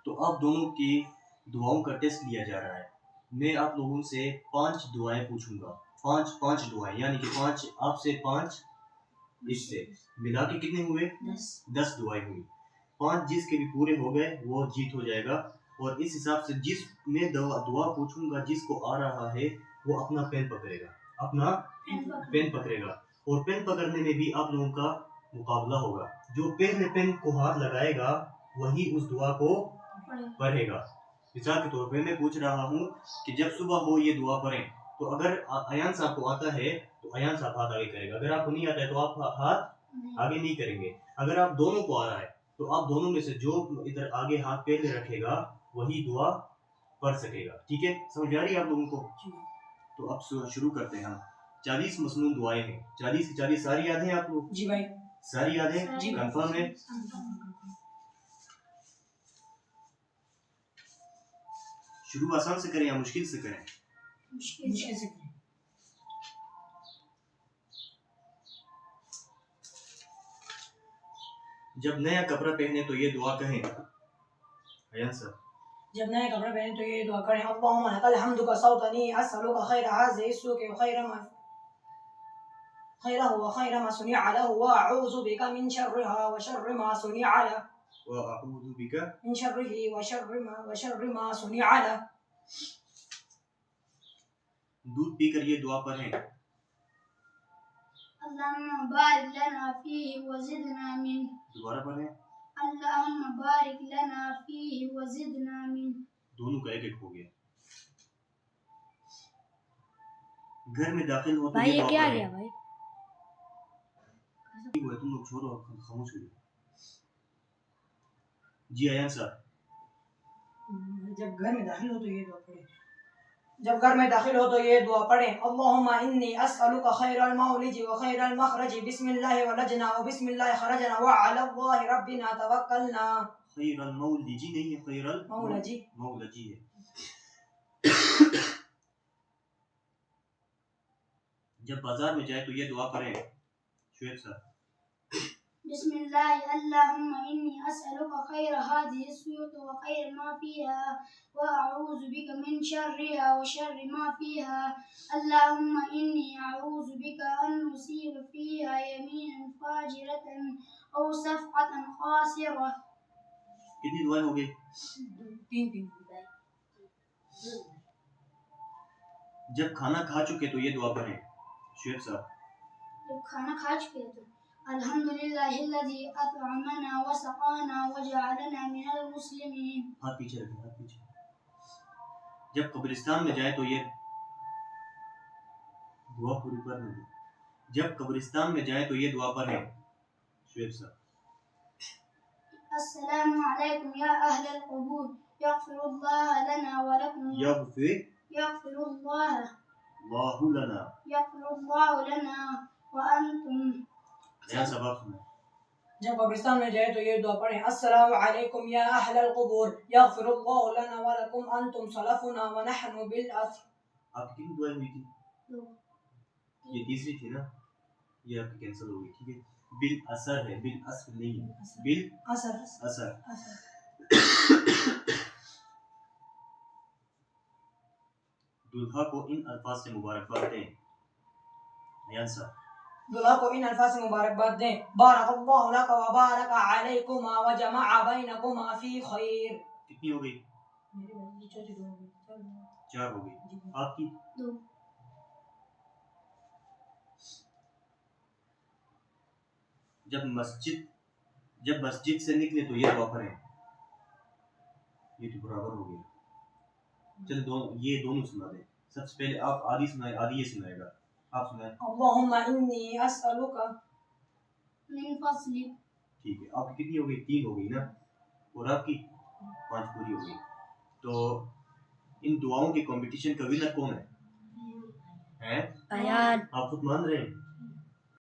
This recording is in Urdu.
تو اب دونوں کی دعاؤں کا ٹیسٹ لیا جا رہا ہے. میں آپ لوگوں سے 5 دعائیں پوچھوں گا. 5 دعائیں، یعنی کہ 5 آپ سے 5 اس سے ملا کے کتنے ہوئے؟ 10 دعائیں ہوئی. 5 جس کے بھی پورے ہو گئے وہ جیت ہو جائے گا. اور اس حساب سے جس میں دعا پوچھوں گا جس کو آ رہا ہے وہ اپنا پین پکڑے گا. اور پین پکڑنے میں بھی آپ لوگوں کا مقابلہ ہوگا. جو پہلے پین کو ہاتھ لگائے گا وہی اس دعا کو پڑھے گا. مثال کے طور پہ میں پوچھ رہا ہوں کہ جب صبح ہو یہ دعا پڑھیں، تو اگر ایان صاحب کو آتا ہے تو ایان صاحب ہاتھ آگے کرے گا. اگر آپ کو نہیں آتا ہے تو آپ ہاتھ آگے نہیں کریں گے. اگر آپ دونوں کو آ رہا ہے تو آپ دونوں میں سے جو ادھر آگے ہاتھ پہلے رکھے گا وہی دعا پڑھ سکے گا. ٹھیک ہے، سمجھ آ رہی ہے آپ لوگوں کو؟ تو اب شروع کرتے ہیں. ہم 40 مصنون دعائیں ہیں. 40 کی 40 ساری یاد ہیں آپ لوگ؟ جی بھائی. ساری یاد ہیں؟ کنفرم ہے؟ شروع آسان سے کریں یا مشکل سے کریں؟ مشکل سے کریں. جب نیا کپڑا پہنے تو یہ دعا کہیں. ایان صاحب. جب نیا کپڑا پہنے تو یہ دعا کریں. اللهم لك الحمد كصوتني اسالك خير هذه السوق خيره وخير ما صنع له واعوذ بك من شرها وشر ما صنع له. واعوذ بك من شره وشر ما صنع له. دودھ پی کر یہ دعا پڑھیں. اللهم بارك لنا فيه وزدنا منه. دوبارہ پڑھیں. اللهم بارك لنا فيه وزدنا منه. دونوں کا ایک ہو گیا. گھر میں داخل ہو تو بھائی یہ یہ دعا کیا پڑھیں. گیا بھائی؟ تم لوگ چھوڑو، خاموش ہو جاؤ. جی ایان صاحب. جب گھر میں داخل ہو تو یہ دعا پڑھیں. جب گھر میں داخل ہو تو یہ دعا پڑھیں. اللهم انی اسألک خیر المولج وخیر المخرج بسم اللہ ولجنا وبسم اللہ خرجنا وعلى اللہ ربنا توکلنا. خیر المولجی نہیں ہے، خیر مولجی ہے. جب بازار میں جائے تو یہ دعا پڑھیں. شعیب صاحب. بسم الله اللهم إني أسألك خير هذه السوق وخير ما فيها وأعوذ بك من شرها وشر ما فيها. اللهم إني أعوذ بك أن أصيب فيها يمينا فاجرة أو صفقة خاسرة. کتنی دعائیں ہو گئی؟ 3. جب کھانا کھا چکے تو یہ دعا پڑھیں. شعیب صاحب. جب کھانا کھا چکے تو الحمدللہ الذی اطعمنا وسقانا وجعلنا من المسلمین. ہاتھ پیچھے رکھیں، ہاتھ پیچھے. جب قبرستان میں جائے تو یہ دعا پوری پڑھنے دیں. جب قبرستان میں جائے تو یہ دعا پڑھیں. شعیب صاحب. السلام علیکم یا اہل القبور یغفر اللہ لنا ولکم. یغفر اللہ لنا وانتم. جب قبرستان میں جائے تو یہ دعا پڑھیں. السلام علیکم یا اہل القبور یغفر اللہ لنا ولکم انتم سلفنا ونحن بالاثر. آپ کی کتنی دعائیں ہوئی تھی؟ 2. یہ تیسری تھی نا، یہ آپ کی کینسل ہو گئی. ٹھیک ہے، بالاثر ہے، بالاثر نہیں ہے، بالاثر. دلہا کو ان الفاظ سے مبارکباد دیں. ایان صاحب. دلہا کو ان الفاظ سے مبارکباد دیں. بارک اللہ لک وبارک علیکما وجمع بینکما فی خیر. کتنی ہو گئی؟ 4 ہو گئی. آپ کی 2. جب مسجد سے نکلے تو یہ دعا پڑھیں. یہ تو برابر ہو گیا. چلو یہ دونوں سنا دیں. سب سے پہلے آپ آدھی سنائیں، آدھی یہ سنائے گا. آپ سنائیں. اللہم انی اسألک من فضلک. ٹھیک ہے، آپ کی کتنی ہو گئی؟ 3 ہو گئی نا، اور آپ کی 5 پوری ہو گئی. تو ان دعاؤں کے کمپٹیشن کا ونر کون ہے؟ ایان. آپ خود مان رہے ہیں؟